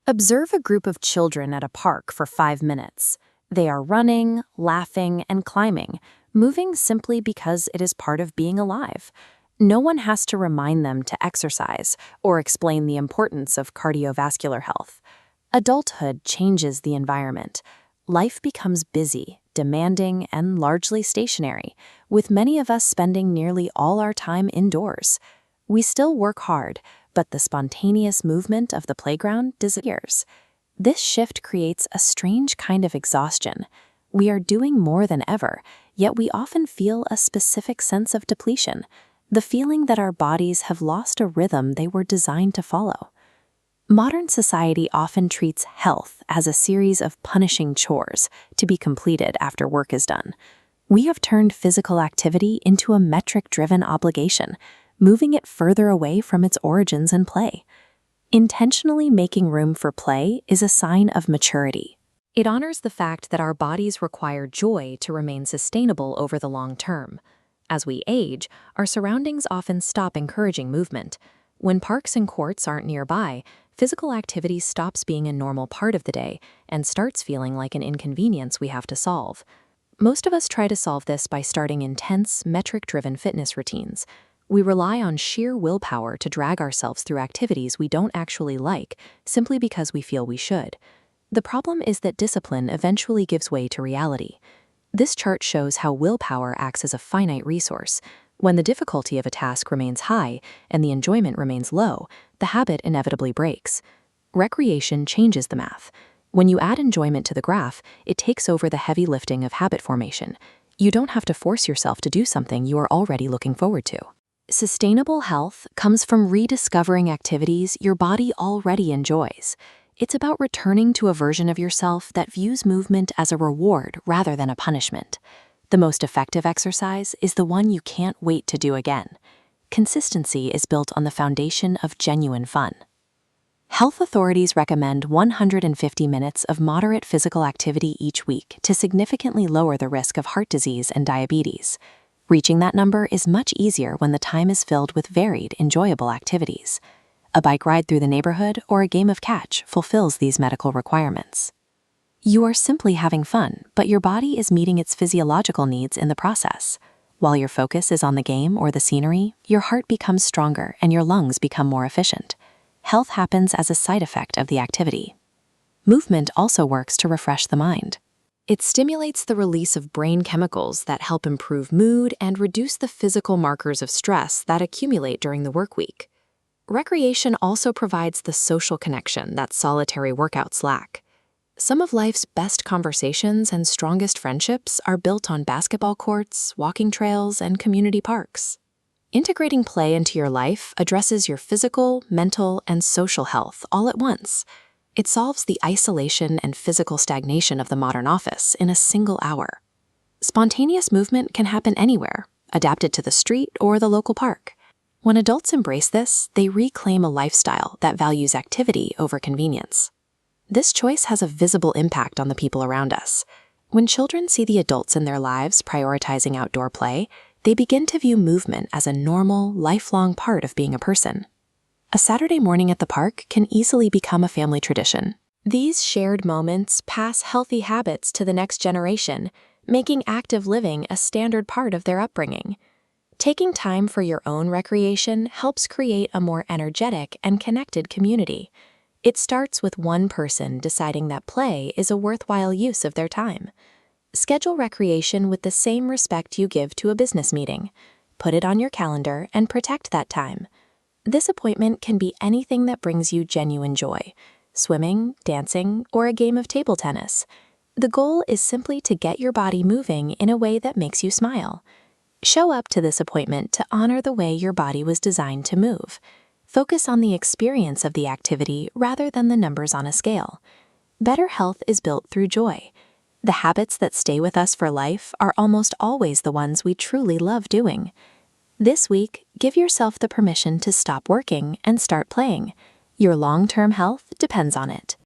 Observe a group of children at a park for 5 minutes. They are running, laughing, and climbing, moving simply because it is part of being alive. No one has to remind them to exercise or explain the importance of cardiovascular health. Adulthood changes the environment. Life becomes busy, demanding, and largely stationary, with many of us spending nearly all our time indoors. We still work hard, but the spontaneous movement of the playground disappears. This shift creates a strange kind of exhaustion. We are doing more than ever, yet we often feel a specific sense of depletion, the feeling that our bodies have lost a rhythm they were designed to follow. Modern society often treats health as a series of punishing chores to be completed after work is done. We have turned physical activity into a metric-driven obligation, moving it further away from its origins in play. Intentionally making room for play is a sign of maturity. It honors the fact that our bodies require joy to remain sustainable over the long term. As we age, our surroundings often stop encouraging movement. When parks and courts aren't nearby, physical activity stops being a normal part of the day and starts feeling like an inconvenience we have to solve. Most of us try to solve this by starting intense, metric-driven fitness routines. We rely on sheer willpower to drag ourselves through activities we don't actually like, simply because we feel we should. The problem is that discipline eventually gives way to reality. This chart shows how willpower acts as a finite resource. When the difficulty of a task remains high and the enjoyment remains low, the habit inevitably breaks. Recreation changes the math. When you add enjoyment to the graph, it takes over the heavy lifting of habit formation. You don't have to force yourself to do something you are already looking forward to. Sustainable health comes from rediscovering activities your body already enjoys. It's about returning to a version of yourself that views movement as a reward rather than a punishment. The most effective exercise is the one you can't wait to do again. Consistency is built on the foundation of genuine fun. Health authorities recommend 150 minutes of moderate physical activity each week to significantly lower the risk of heart disease and diabetes. Reaching that number is much easier when the time is filled with varied, enjoyable activities. A bike ride through the neighborhood or a game of catch fulfills these medical requirements. You are simply having fun, but your body is meeting its physiological needs in the process. While your focus is on the game or the scenery, your heart becomes stronger and your lungs become more efficient. Health happens as a side effect of the activity. Movement also works to refresh the mind. It stimulates the release of brain chemicals that help improve mood and reduce the physical markers of stress that accumulate during the work week. Recreation also provides the social connection that solitary workouts lack. Some of life's best conversations and strongest friendships are built on basketball courts, walking trails, and community parks. Integrating play into your life addresses your physical, mental, and social health all at once. It solves the isolation and physical stagnation of the modern office in a single hour. Spontaneous movement can happen anywhere, adapted to the street or the local park. When adults embrace this, they reclaim a lifestyle that values activity over convenience. This choice has a visible impact on the people around us. When children see the adults in their lives prioritizing outdoor play, they begin to view movement as a normal, lifelong part of being a person. A Saturday morning at the park can easily become a family tradition. These shared moments pass healthy habits to the next generation, making active living a standard part of their upbringing. Taking time for your own recreation helps create a more energetic and connected community. It starts with one person deciding that play is a worthwhile use of their time. Schedule recreation with the same respect you give to a business meeting. Put it on your calendar and protect that time. This appointment can be anything that brings you genuine joy: swimming, dancing, or a game of table tennis. The goal is simply to get your body moving in a way that makes you smile. Show up to this appointment to honor the way your body was designed to move. Focus on the experience of the activity rather than the numbers on a scale. Better health is built through joy. The habits that stay with us for life are almost always the ones we truly love doing. This week, give yourself the permission to stop working and start playing. Your long-term health depends on it.